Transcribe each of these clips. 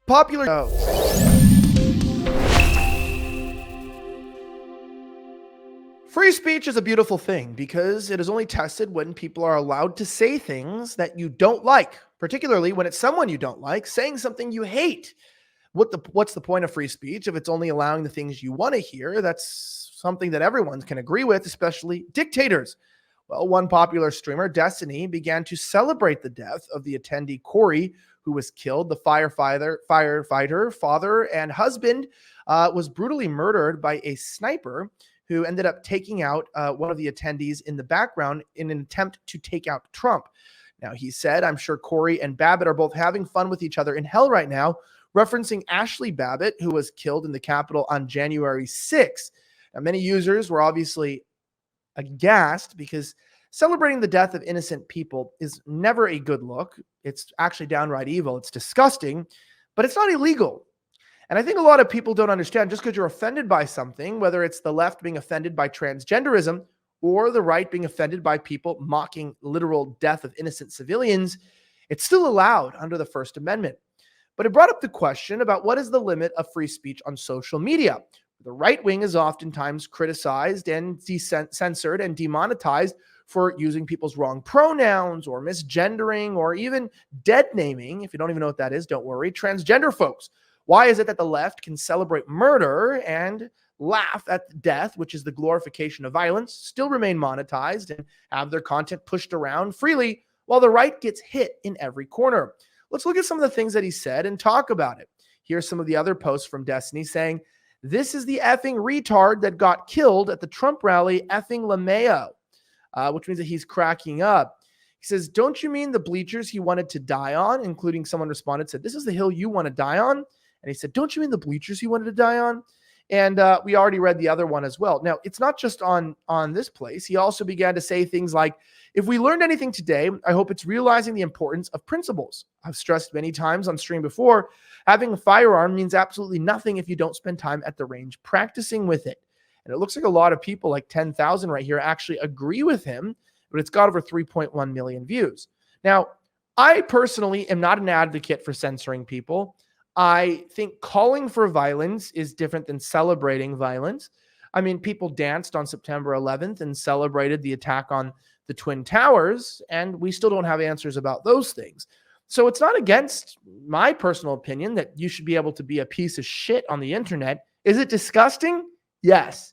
Popular. Free speech is a beautiful thing because it is only tested when people are allowed to say things that you don't like, particularly when it's someone you don't like saying something you hate. What's the point of free speech if it's only allowing the things you want to hear? That's something that everyone can agree with, especially dictators. Well, one popular streamer, Destiny, began to celebrate the death of the attendee Corey, who was killed. The firefighter, father, and husband was brutally murdered by a sniper who ended up taking out one of the attendees in the background in an attempt to take out Trump. Now, he said, I'm sure Corey and Babbitt are both having fun with each other in hell right now, referencing Ashley Babbitt, who was killed in the Capitol on January 6th. Now, many users were obviously aghast because celebrating the death of innocent people is never a good look. It's actually downright evil. It's disgusting, but it's not illegal. And I think a lot of people don't understand just because you're offended by something, whether it's the left being offended by transgenderism or the right being offended by people mocking literal death of innocent civilians, it's still allowed under the First Amendment. But it brought up the question about what is the limit of free speech on social media. The right wing is oftentimes criticized and censored and demonetized for using people's wrong pronouns or misgendering or even dead naming. If you don't even know what that is, don't worry. Transgender folks. Why is it that the left can celebrate murder and laugh at death, which is the glorification of violence, still remain monetized and have their content pushed around freely, while the right gets hit in every corner? Let's look at some of the things that he said and talk about it. Here's some of the other posts from Destiny saying, this is the effing retard that got killed at the Trump rally, effing LeMayo, which means that he's cracking up. He says, don't you mean the bleachers he wanted to die on? Including someone responded, said, this is the hill you want to die on? And he said, don't you mean the bleachers he wanted to die on? And we already read the other one as well. Now, it's not just on this place. He also began to say things like, if we learned anything today, I hope it's realizing the importance of principles. I've stressed many times on stream before, having a firearm means absolutely nothing if you don't spend time at the range practicing with it. And it looks like a lot of people, like 10,000 right here, actually agree with him, but it's got over 3.1 million views. Now, I personally am not an advocate for censoring people. I think calling for violence is different than celebrating violence. I mean, people danced on September 11th and celebrated the attack on the Twin Towers, and we still don't have answers about those things. So it's not against my personal opinion that you should be able to be a piece of shit on the internet. Is it disgusting? Yes.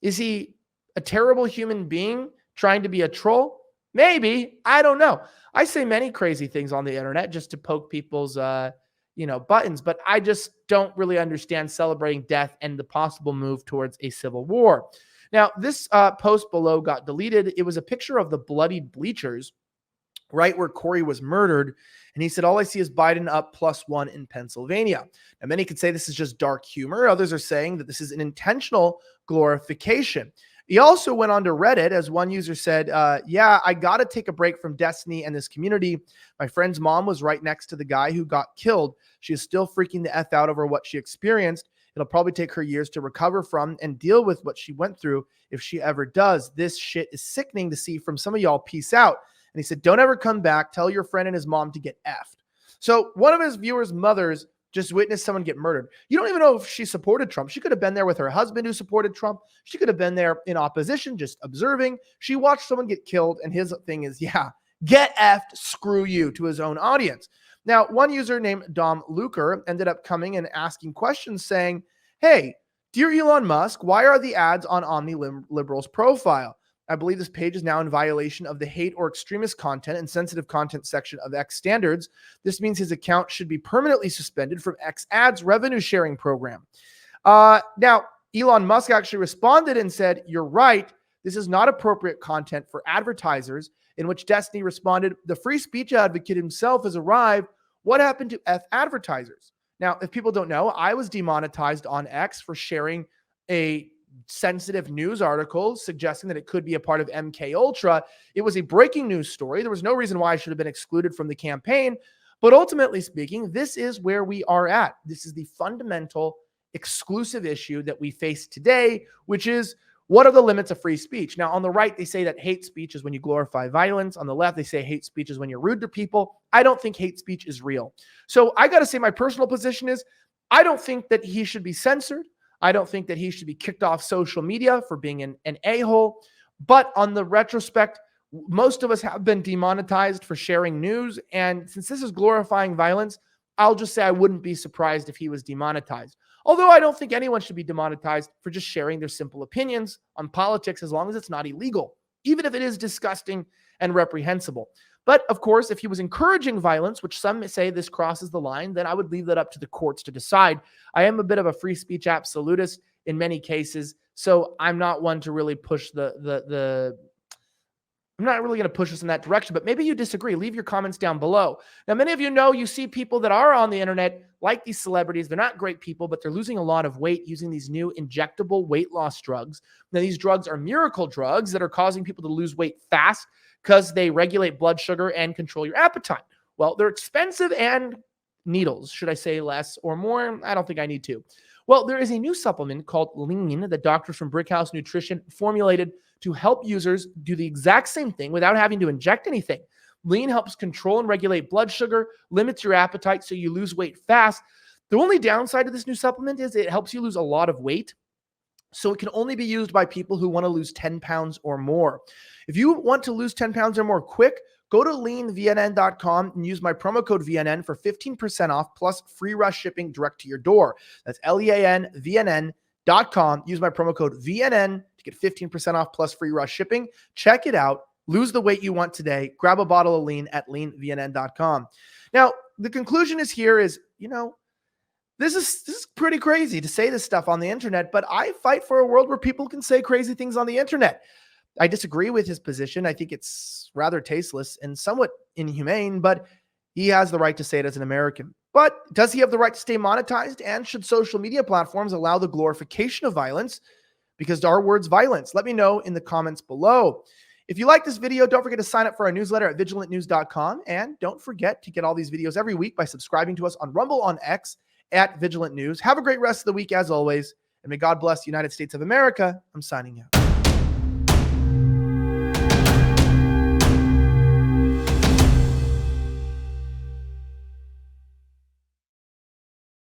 Is he a terrible human being trying to be a troll? Maybe. I don't know. I say many crazy things on the internet just to poke people's buttons, but I just don't really understand celebrating death and the possible move towards a civil war. Now, this post below got deleted. It was a picture of the bloodied bleachers right where Corey was murdered. And he said, all I see is Biden up +1 in Pennsylvania. Now, many could say this is just dark humor. Others are saying that this is an intentional glorification. He also went on to Reddit, as one user said, yeah, I got to take a break from Destiny and this community. My friend's mom was right next to the guy who got killed. She is still freaking the F out over what she experienced. It'll probably take her years to recover from and deal with what she went through if she ever does. This shit is sickening to see from some of y'all. Peace out. And he said, don't ever come back. Tell your friend and his mom to get effed. So one of his viewers' mothers just witnessed someone get murdered. You don't even know if she supported Trump. She could have been there with her husband who supported Trump. She could have been there in opposition, just observing. She watched someone get killed, and his thing is, yeah, get effed, screw you, to his own audience. Now, one user named Dom Luker ended up coming and asking questions saying, hey, dear Elon Musk, why are the ads on Omni Liberal's profile? I believe this page is now in violation of the hate or extremist content and sensitive content section of X standards. This means his account should be permanently suspended from X ads revenue sharing program. Now, Elon Musk actually responded and said, you're right. This is not appropriate content for advertisers, in which Destiny responded, the free speech advocate himself has arrived. What happened to F advertisers? Now, if people don't know, I was demonetized on X for sharing a sensitive news article suggesting that it could be a part of MK Ultra. It was a breaking news story. There was no reason why I should have been excluded from the campaign. But ultimately speaking, this is where we are at. This is the fundamental exclusive issue that we face today, which is What are the limits of free speech? Now, on the right, they say that hate speech is when you glorify violence. On the left, they say hate speech is when you're rude to people. I don't think hate speech is real. So I got to say my personal position is I don't think that he should be censored. I don't think that he should be kicked off social media for being an a-hole. But on the retrospect, most of us have been demonetized for sharing news. And since this is glorifying violence, I'll just say I wouldn't be surprised if he was demonetized. Although I don't think anyone should be demonetized for just sharing their simple opinions on politics as long as it's not illegal, even if it is disgusting and reprehensible. But of course, if he was encouraging violence, which some say this crosses the line, then I would leave that up to the courts to decide. I am a bit of a free speech absolutist in many cases, so I'm not one to really push I'm not really going to push us in that direction, but maybe you disagree. Leave your comments down below. Now, many of you know you see people that are on the internet, like these celebrities. They're not great people, but they're losing a lot of weight using these new injectable weight loss drugs. Now, these drugs are miracle drugs that are causing people to lose weight fast because they regulate blood sugar and control your appetite. Well, they're expensive and needles. Should I say less or more? I don't think I need to. Well, there is a new supplement called Lean that doctors from Brickhouse Nutrition formulated to help users do the exact same thing without having to inject anything. Lean helps control and regulate blood sugar, limits your appetite so you lose weight fast. The only downside of this new supplement is it helps you lose a lot of weight. So it can only be used by people who want to lose 10 pounds or more. If you want to lose 10 pounds or more quick, go to leanvnn.com and use my promo code VNN for 15% off plus free rush shipping direct to your door. That's leanvnn.com. Use my promo code VNN to get 15% off plus free rush shipping. Check it out. Lose the weight you want today. Grab a bottle of Lean at leanvnn.com. Now, the conclusion is this is pretty crazy to say this stuff on the internet, but I fight for a world where people can say crazy things on the internet. I disagree with his position. I think it's rather tasteless and somewhat inhumane, but he has the right to say it as an American. But does he have the right to stay monetized? And should social media platforms allow the glorification of violence? Because our word's violence. Let me know in the comments below. If you like this video, don't forget to sign up for our newsletter at vigilantnews.com. And don't forget to get all these videos every week by subscribing to us on Rumble, on X, at Vigilant News. Have a great rest of the week as always. And may God bless the United States of America. I'm signing out.